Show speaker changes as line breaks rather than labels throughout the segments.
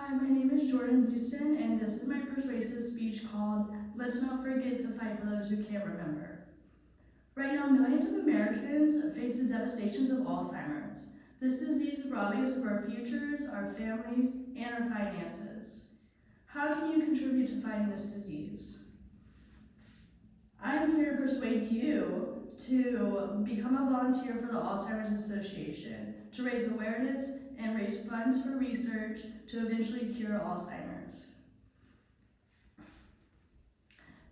Hi, my name is Jordan Houston, and this is my persuasive speech called Let's Not Forget to Fight for Those Who Can't Remember. Right now, millions of Americans face the devastations of Alzheimer's. This disease is robbing us of our futures, our families, and our finances. How can you contribute to fighting this disease? I'm here to persuade you to become a volunteer for the Alzheimer's Association, to raise awareness and raise funds for research to eventually cure Alzheimer's.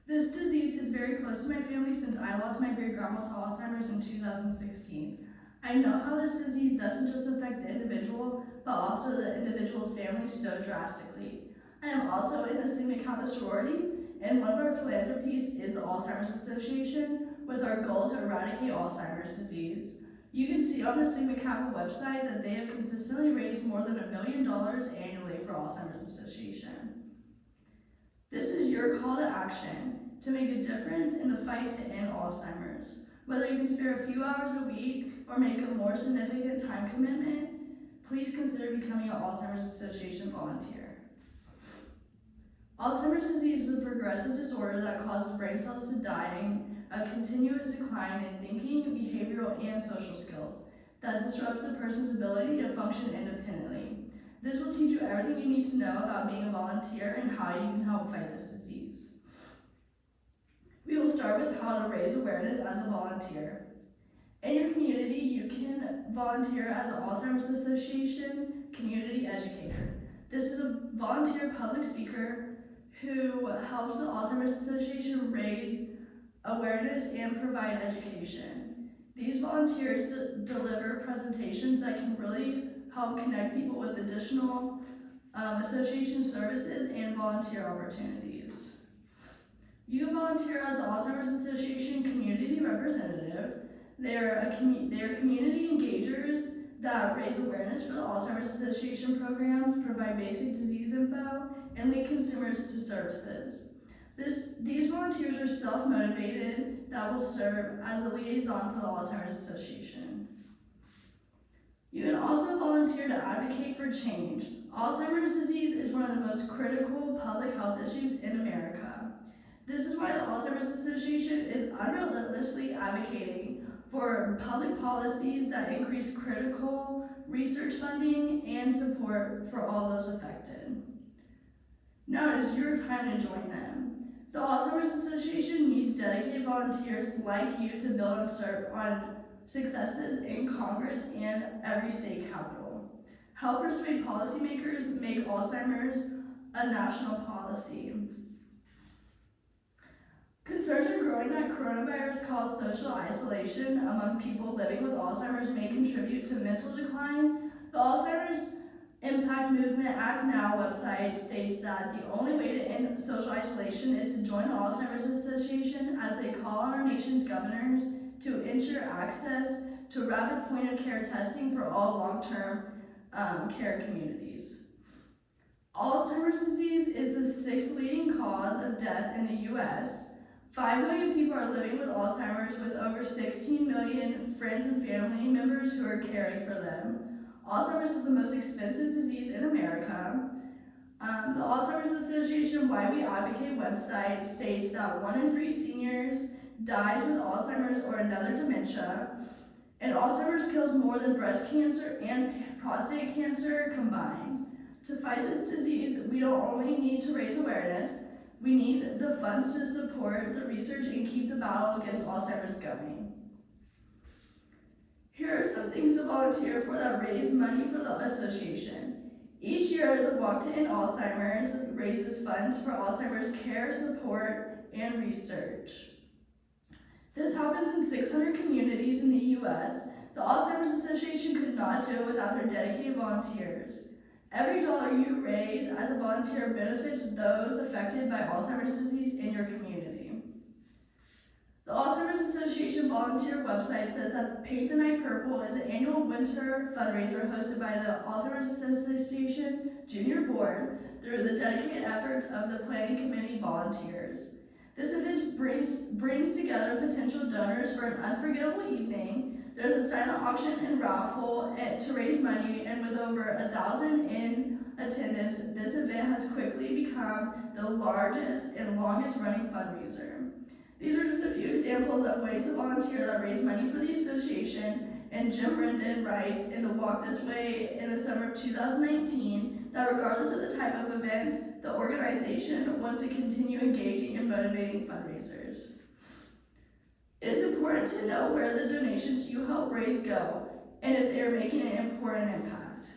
This disease is very close to my family since I lost my great-grandma to Alzheimer's in 2016. I know how this disease doesn't just affect the individual, but also the individual's family so drastically. I am also in the Sigma Kappa sorority, and one of our philanthropies is the Alzheimer's Association, with our goal to eradicate Alzheimer's disease. You can see on the Sigma Kappa website that they have consistently raised more than $1 million annually for Alzheimer's Association. This is your call to action to make a difference in the fight to end Alzheimer's. Whether you can spare a few hours a week or make a more significant time commitment, please consider becoming an Alzheimer's Association volunteer. Alzheimer's disease is a progressive disorder that causes brain cells to die and a continuous decline in thinking, behavioral, and social skills that disrupts a person's ability to function independently. This will teach you everything you need to know about being a volunteer and how you can help fight this disease. We will start with how to raise awareness as a volunteer. In your community, you can volunteer as an Alzheimer's Association community educator. This is a volunteer public speaker who helps the Alzheimer's Association raise awareness and provide education. These volunteers deliver presentations that can really help connect people with additional association services and volunteer opportunities. You can volunteer as the Alzheimer's Association community representative. They're community engagers that raise awareness for the Alzheimer's Association programs, provide basic disease info, and link consumers to services. These volunteers are self-motivated that will serve as a liaison for the Alzheimer's Association. You can also volunteer to advocate for change. Alzheimer's disease is one of the most critical public health issues in America. This is why the Alzheimer's Association is unrelentlessly advocating for public policies that increase critical research funding and support for all those affected. Now it is your time to join them. The Alzheimer's Association needs dedicated volunteers like you to build on successes in Congress and every state capital. Help persuade policymakers make Alzheimer's a national policy. Concerns are growing that coronavirus caused social isolation among people living with Alzheimer's may contribute to mental decline. The Alzheimer's Impact Movement Act Now website states that the only way to end social isolation is to join the Alzheimer's Association, as they call on our nation's governors to ensure access to rapid point-of-care testing for all long-term care communities. Alzheimer's disease is the 6th leading cause of death in the U.S. 5 million people are living with Alzheimer's, with over 16 million friends and family members who are caring for them. Alzheimer's is the most expensive disease in America. The Alzheimer's Association Why We Advocate website states that 1 in 3 seniors dies with Alzheimer's or another dementia, and Alzheimer's kills more than breast cancer and prostate cancer combined. To fight this disease, we don't only need to raise awareness, we need the funds to support the research and keep the battle against Alzheimer's going. Here are some things to volunteer for that raise money for the association. Each year, the Walk to End Alzheimer's raises funds for Alzheimer's care, support, and research. This happens in 600 communities in the U.S. The Alzheimer's Association could not do it without their dedicated volunteers. Every dollar you raise as a volunteer benefits those affected by Alzheimer's disease in your community. The Alzheimer's Association volunteer website says that Paint the Night Purple is an annual winter fundraiser hosted by the Alzheimer's Association Junior Board through the dedicated efforts of the planning committee volunteers. This event brings together potential donors for an unforgettable evening. There's a silent auction and raffle to raise money, and with over 1,000 in attendance, this event has quickly become the largest and longest running fundraiser. These are just a few examples of ways to volunteer that raise money for the association, and Jim Brendan writes in the Walk This Way in the summer of 2019 that regardless of the type of event, the organization wants to continue engaging and motivating fundraisers. It is important to know where the donations you help raise go and if they are making an important impact.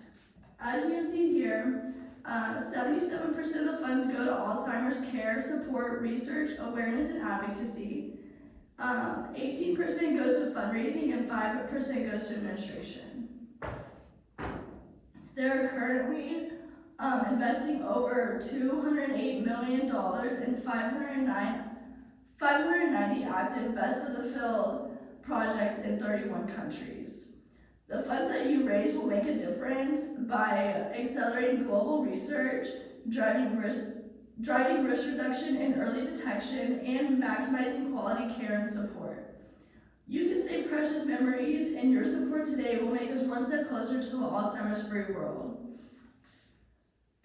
As you can see here, 77% of the funds go to Alzheimer's care, support, research, awareness, and advocacy. 18% goes to fundraising and 5% goes to administration. They're currently investing over $208 million in 590 active best of the field projects in 31 countries. The funds that you raise will make a difference by accelerating global research, driving risk reduction and early detection, and maximizing quality care and support. You can save precious memories, and your support today will make us one step closer to an Alzheimer's-free world.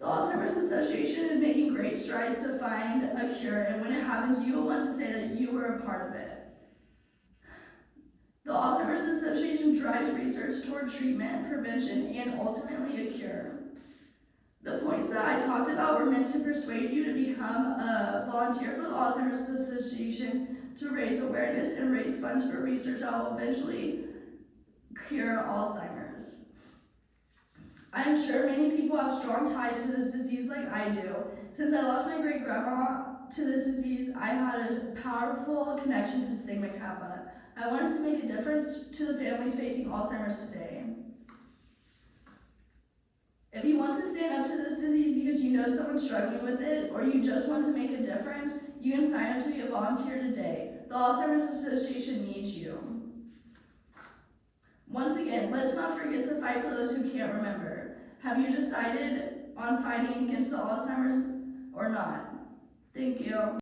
The Alzheimer's Association is making great strides to find a cure, and when it happens, you will want to say that you were a part of it. The Alzheimer's Association drives research toward treatment, prevention, and ultimately a cure. The points that I talked about were meant to persuade you to become a volunteer for the Alzheimer's Association to raise awareness and raise funds for research that will eventually cure Alzheimer's. I'm sure many people have strong ties to this disease like I do. Since I lost my great-grandma to this disease, I had a powerful connection to Sigma Kappa. I wanted to make a difference to the families facing Alzheimer's today. If you want to stand up to this disease because you know someone struggling with it, or you just want to make a difference, you can sign up to be a volunteer today. The Alzheimer's Association needs you. Once again, let's not forget to fight for those who can't remember. Have you decided on fighting against the Alzheimer's or not? Thank you.